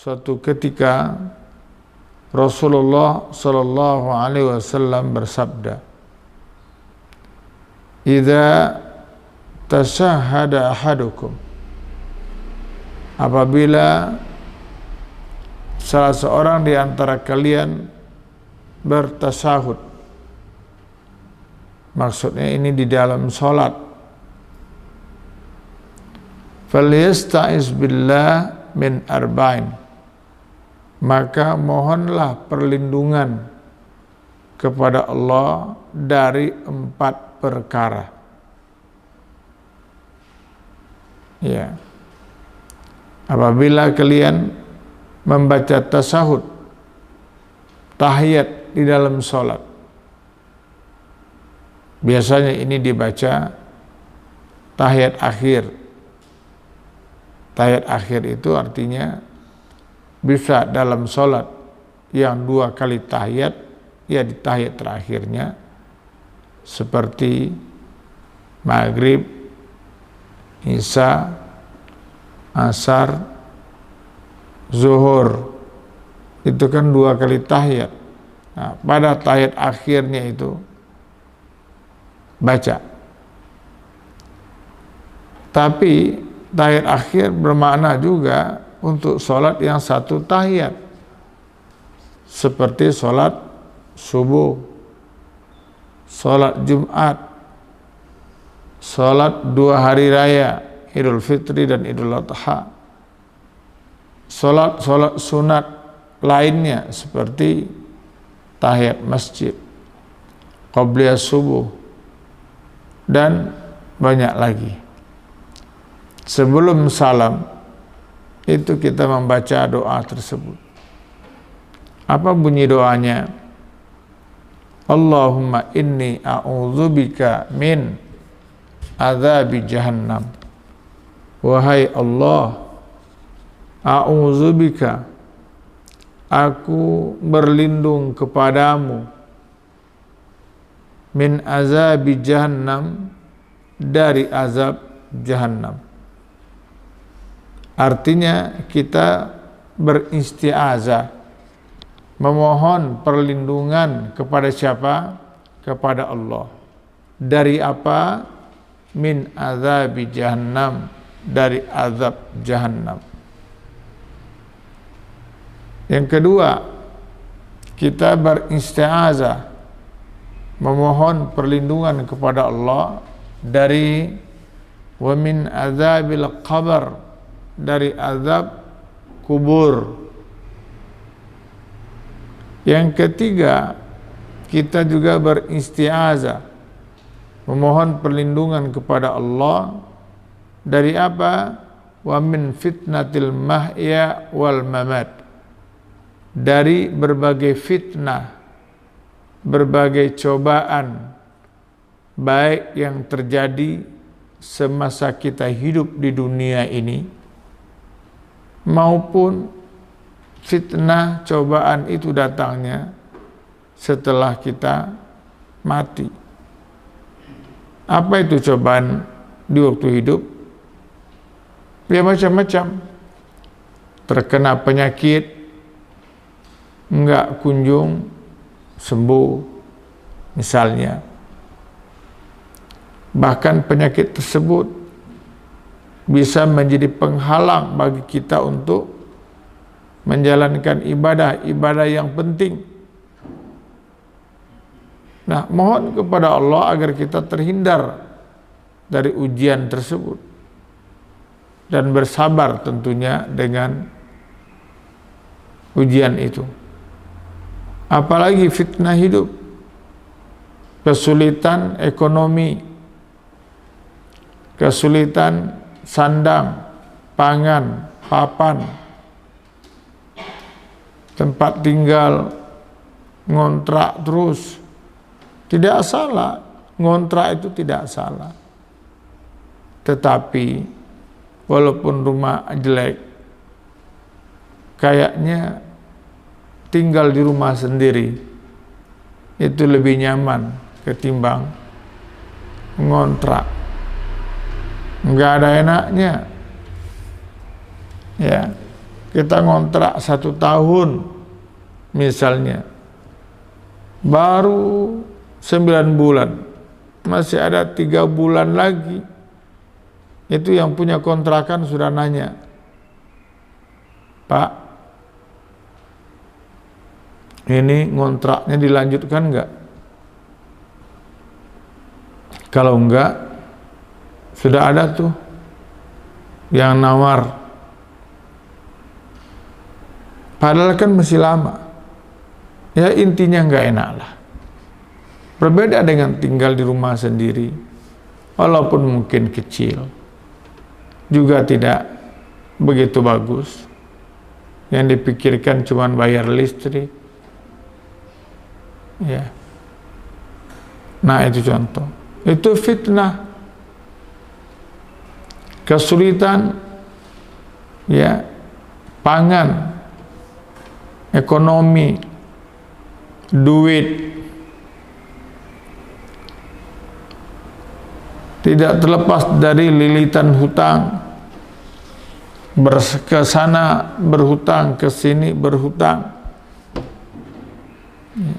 suatu ketika Rasulullah sallallahu alaihi wasallam bersabda, "Idza tasyahhada ahadukum," apabila salah seorang di antara kalian bertasyahud, maksudnya ini di dalam salat, falyasta'iz billah min arba'in, maka mohonlah perlindungan kepada Allah dari 4 perkara. Ya. Apabila kalian membaca tasyahud, tahiyat di dalam salat, biasanya ini dibaca tahiyat akhir. Tahiyat akhir itu artinya bisa dalam salat yang 2 kali tahiyat, ya di tahiyat terakhirnya, seperti maghrib, isya, asar, zuhur, itu kan 2 kali tahiyat. Nah, pada tahiyat akhirnya itu baca. Tapi tahiyat akhir bermakna juga untuk sholat yang 1 tahiyat, seperti sholat subuh, sholat Jumat, sholat 2 hari raya, Idul Fitri dan Idul Adha, sholat sunat lainnya seperti tahiyat masjid, qabliyah subuh, dan banyak lagi. Sebelum salam itu kita membaca doa tersebut. Apa bunyi doanya? Allahumma inni a'udzubika min adzabi jahannam. Wahai Allah, a'udzubika, aku berlindung kepadamu, min azabi jahannam, dari azab jahannam. Artinya kita beristiazah, memohon perlindungan kepada siapa? Kepada Allah. Dari apa? Min azabi jahannam, dari azab jahannam. Yang kedua, kita beristiazah, memohon perlindungan kepada Allah dari wa min azabil qabr, dari azab kubur. Yang ketiga, kita juga beristiazah, memohon perlindungan kepada Allah dari apa? Wa min fitnatil mahya wal mamat, dari berbagai fitnah, berbagai cobaan, baik yang terjadi semasa kita hidup di dunia ini, maupun fitnah cobaan itu datangnya setelah kita mati. Apa itu cobaan di waktu hidup? Ya macam-macam. Terkena penyakit, enggak kunjung sembuh misalnya. Bahkan penyakit tersebut bisa menjadi penghalang bagi kita untuk menjalankan ibadah yang penting. Nah, mohon kepada Allah agar kita terhindar dari ujian tersebut dan bersabar tentunya dengan ujian itu. Apalagi fitnah hidup, kesulitan ekonomi, kesulitan sandang, pangan, papan, tempat tinggal, ngontrak terus. Tidak salah, ngontrak itu tidak salah. Tetapi walaupun rumah jelek, kayaknya tinggal di rumah sendiri itu lebih nyaman ketimbang ngontrak. Enggak ada enaknya. Ya. kita ngontrak 1 tahun misalnya, baru 9 bulan, masih ada 3 bulan lagi. Itu yang punya kontrakan sudah nanya, Pak, ini ngontraknya dilanjutkan enggak? Kalau enggak, sudah ada tuh yang nawar. Padahal kan masih lama. Ya intinya enggak enak lah. Berbeda dengan tinggal di rumah sendiri, walaupun mungkin kecil, juga tidak begitu bagus. Yang dipikirkan cuma bayar listrik. Ya. Nah itu contoh. Itu fitnah. Kesulitan, ya, pangan, ekonomi, duit, tidak terlepas dari lilitan hutang, ke sana berhutang, ke sini berhutang.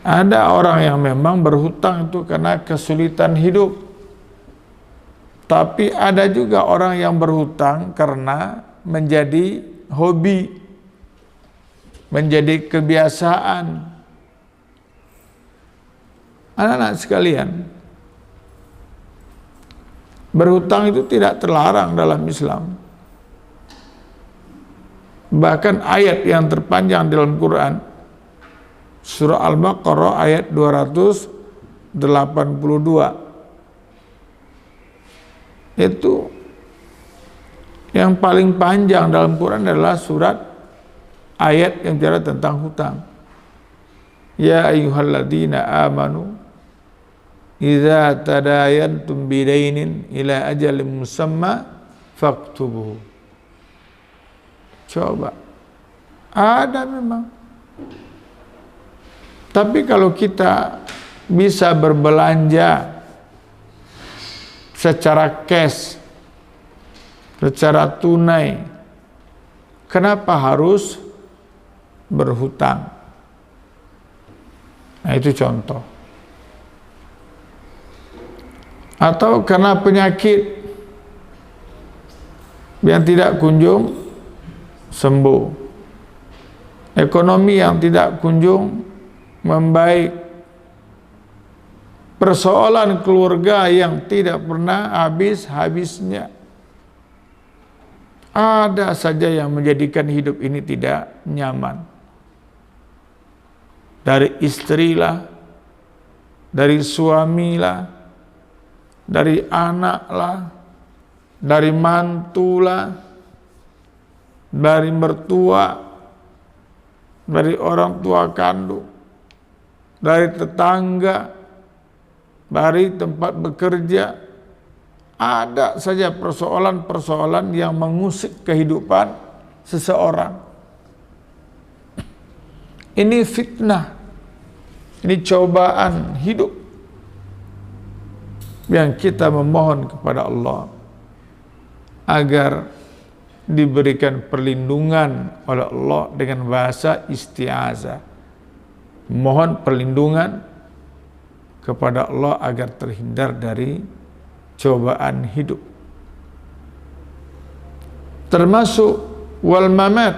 Ada orang yang memang berhutang itu karena kesulitan hidup, tapi ada juga orang yang berhutang karena menjadi hobi, menjadi kebiasaan. Anak-anak sekalian, berhutang itu tidak terlarang dalam Islam. Bahkan ayat yang terpanjang dalam Quran, surah Al-Baqarah ayat 282, itu yang paling panjang dalam Quran adalah surat ayat yang bicara tentang hutang. Ya ayyuhalladzina amanu idza tadayantum bidainin ila ajalin musamma faktubuhu. Coba, ada memang. Tapi kalau kita bisa berbelanja secara cash, secara tunai, kenapa harus berhutang? Nah itu contoh. Atau karena penyakit yang tidak kunjung sembuh, ekonomi yang tidak kunjung membaik, persoalan keluarga yang tidak pernah habis-habisnya. Ada saja yang menjadikan hidup ini tidak nyaman. Dari istrilah, dari suamilah, dari anaklah, dari mantulah, dari mertua, dari orang tua kandung, dari tetangga, dari tempat bekerja. Ada saja persoalan-persoalan yang mengusik kehidupan seseorang. Ini fitnah, ini cobaan hidup yang kita memohon kepada Allah agar diberikan perlindungan oleh Allah dengan bahasa isti'azah. Mohon perlindungan kepada Allah agar terhindar dari cobaan hidup. Termasuk wal mamat,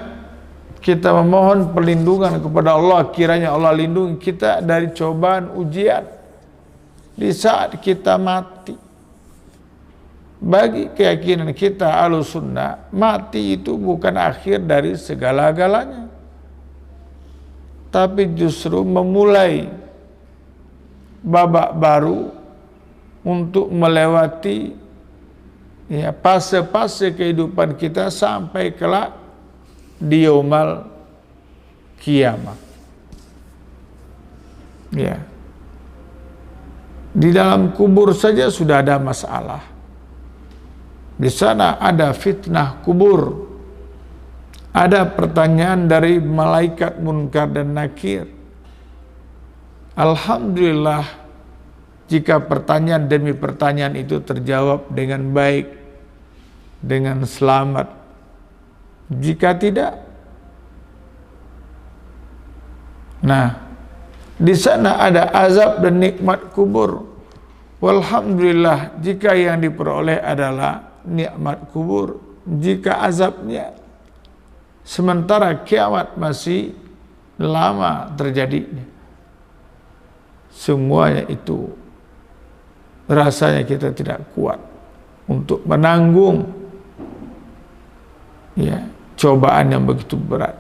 kita memohon perlindungan kepada Allah, kiranya Allah lindungi kita dari cobaan ujian di saat kita mati. Bagi keyakinan kita Ahlussunnah, mati itu bukan akhir dari segala-galanya, tapi justru memulai babak baru untuk melewati fase-fase kehidupan kita sampai kelak di yaumal kiamat. Ya. Di dalam kubur saja sudah ada masalah. Di sana ada fitnah kubur, ada pertanyaan dari malaikat Munkar dan Nakir. Alhamdulillah jika pertanyaan demi pertanyaan itu terjawab dengan baik, dengan selamat. Jika tidak, Nah, di sana ada azab dan nikmat kubur. Walhamdulillah, jika yang diperoleh adalah nikmat kubur, jika azabnya, sementara kiamat masih lama terjadinya. Semuanya itu rasanya kita tidak kuat untuk menanggung ya cobaan yang begitu berat.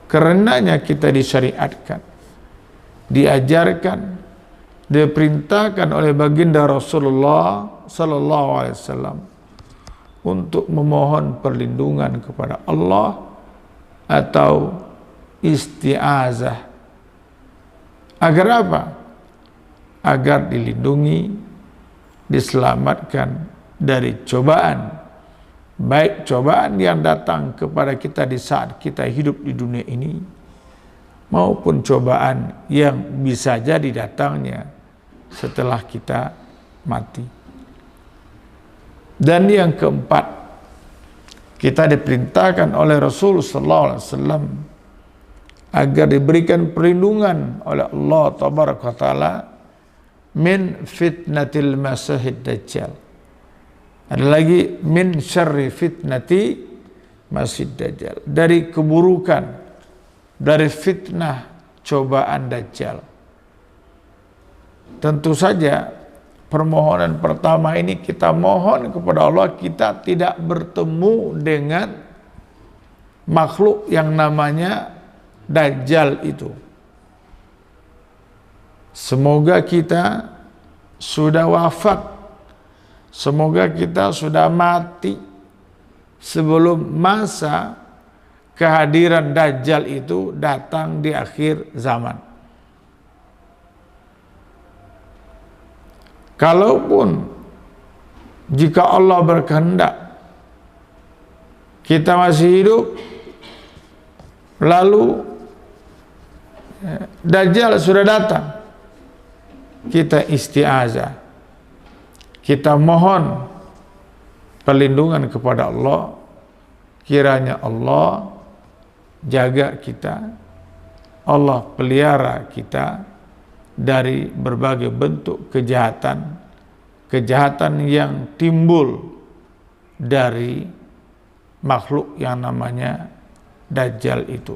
Karenanya kita disyariatkan, diajarkan, diperintahkan oleh baginda Rasulullah sallallahu alaihi wasallam untuk memohon perlindungan kepada Allah atau isti'azah. Agar apa? Agar dilindungi, diselamatkan dari cobaan, baik cobaan yang datang kepada kita di saat kita hidup di dunia ini, maupun cobaan yang bisa jadi datangnya setelah kita mati. Dan yang keempat, kita diperintahkan oleh Rasul sallallahu alaihi wasallam agar diberikan perlindungan oleh Allah tabaraka taala min fitnatil masihid dajjal. Ada lagi min syarri fitnati masihid dajjal, dari keburukan, dari fitnah cobaan dajjal. Tentu saja permohonan pertama ini kita mohon kepada Allah, kita tidak bertemu dengan makhluk yang namanya dajjal itu. Semoga kita sudah wafat, semoga kita sudah mati sebelum masa kehadiran dajjal itu datang di akhir zaman. Kalaupun jika Allah berkehendak kita masih hidup, lalu dajjal sudah datang, kita isti'azah, kita mohon perlindungan kepada Allah, kiranya Allah jaga kita, Allah pelihara kita dari berbagai bentuk kejahatan, kejahatan yang timbul dari makhluk yang namanya dajjal itu.